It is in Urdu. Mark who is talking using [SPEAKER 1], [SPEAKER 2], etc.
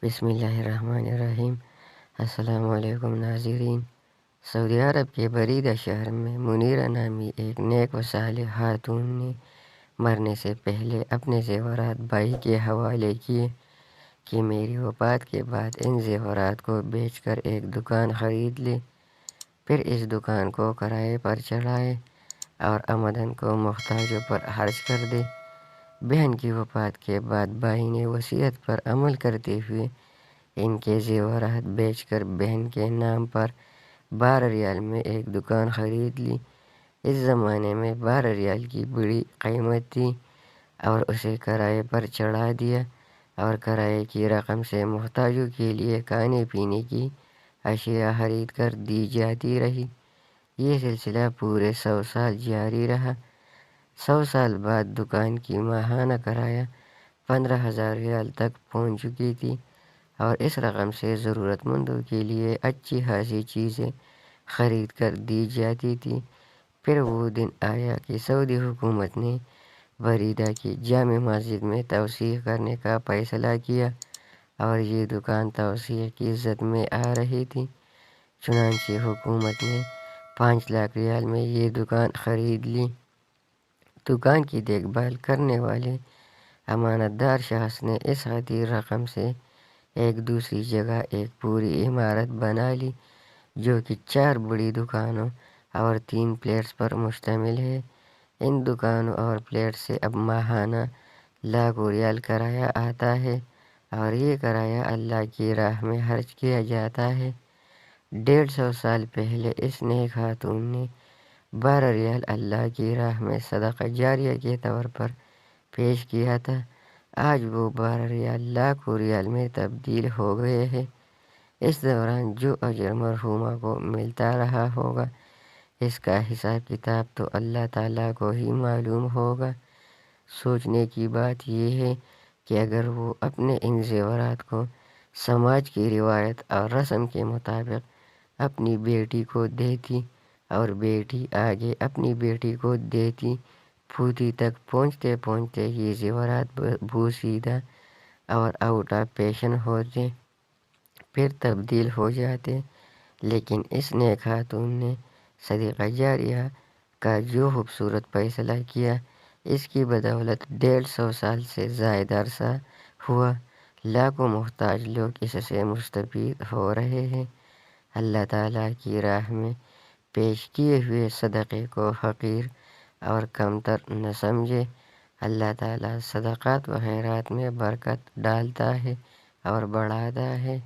[SPEAKER 1] بسم اللہ الرحمن الرحیم۔ السلام علیکم ناظرین۔ سعودی عرب کے بریدہ شہر میں منیرہ نامی ایک نیک و صالح خاتون نے مرنے سے پہلے اپنے زیورات بھائی کے حوالے کیے کہ میری وفات کے بعد ان زیورات کو بیچ کر ایک دکان خرید لے، پھر اس دکان کو کرائے پر چڑھائے اور آمدن کو محتاجوں پر خرچ کر دے۔ بہن کی وفات کے بعد بھائی نے وصیت پر عمل کرتے ہوئے ان کے زیورات بیچ کر بہن کے نام پر 12 ریال میں ایک دکان خرید لی۔ اس زمانے میں 12 ریال کی بڑی قیمت تھی اور اسے کرائے پر چڑھا دیا اور کرائے کی رقم سے محتاجوں کے لیے کھانے پینے کی اشیاء خرید کر دی جاتی رہی۔ یہ سلسلہ پورے 100 سال جاری رہا۔ 100 سال بعد دکان کی ماہانہ کرایہ 15,000 ریال تک پہنچ چکی تھی اور اس رقم سے ضرورت مندوں کے لیے اچھی خاصی چیزیں خرید کر دی جاتی تھی۔ پھر وہ دن آیا کہ سعودی حکومت نے بریدہ کی جامع مسجد میں توسیع کرنے کا فیصلہ کیا اور یہ دکان توسیع کی زد میں آ رہی تھی۔ چنانچہ حکومت نے 5 لاکھ ریال میں یہ دکان خرید لی۔ دکان کی دیکھ بھال کرنے والے امانت دار شخص نے اس خطیر رقم سے ایک دوسری جگہ ایک پوری عمارت بنا لی جو کہ 4 بڑی دکانوں اور 3 فلیٹس پر مشتمل ہے۔ ان دکانوں اور فلیٹس سے اب ماہانہ لاکھوں ریال کرایہ آتا ہے اور یہ کرایہ اللہ کی راہ میں خرچ کیا جاتا ہے۔ 150 سال پہلے اس نیک خاتون نے 12 ریال اللہ کی راہ میں صدقہ جاریہ کے طور پر پیش کیا تھا۔ آج وہ 12 ریال لاکھوں ریال میں تبدیل ہو گئے ہیں۔ اس دوران جو اجر مرحومہ کو ملتا رہا ہوگا اس کا حساب کتاب تو اللہ تعالیٰ کو ہی معلوم ہوگا۔ سوچنے کی بات یہ ہے کہ اگر وہ اپنے ان زیورات کو سماج کی روایت اور رسم کے مطابق اپنی بیٹی کو دیتی اور بیٹی آگے اپنی بیٹی کو دیتی، پھوتی تک پہنچتے پہنچتے یہ زیورات بوسیدہ اور آؤٹ آف فیشن ہوتے، پھر تبدیل ہو جاتے۔ لیکن اس نیک خاتون نے صدقہ جاریہ کا جو خوبصورت فیصلہ کیا، اس کی بدولت 150 سال سے زائد عرصہ ہوا لاکھوں محتاج لوگ اس سے مستفید ہو رہے ہیں۔ اللہ تعالیٰ کی راہ میں پیش کیے ہوئے صدقے کو حقیر اور کمتر نہ سمجھے۔ اللہ تعالیٰ صدقات و خیرات میں برکت ڈالتا ہے اور بڑھاتا ہے۔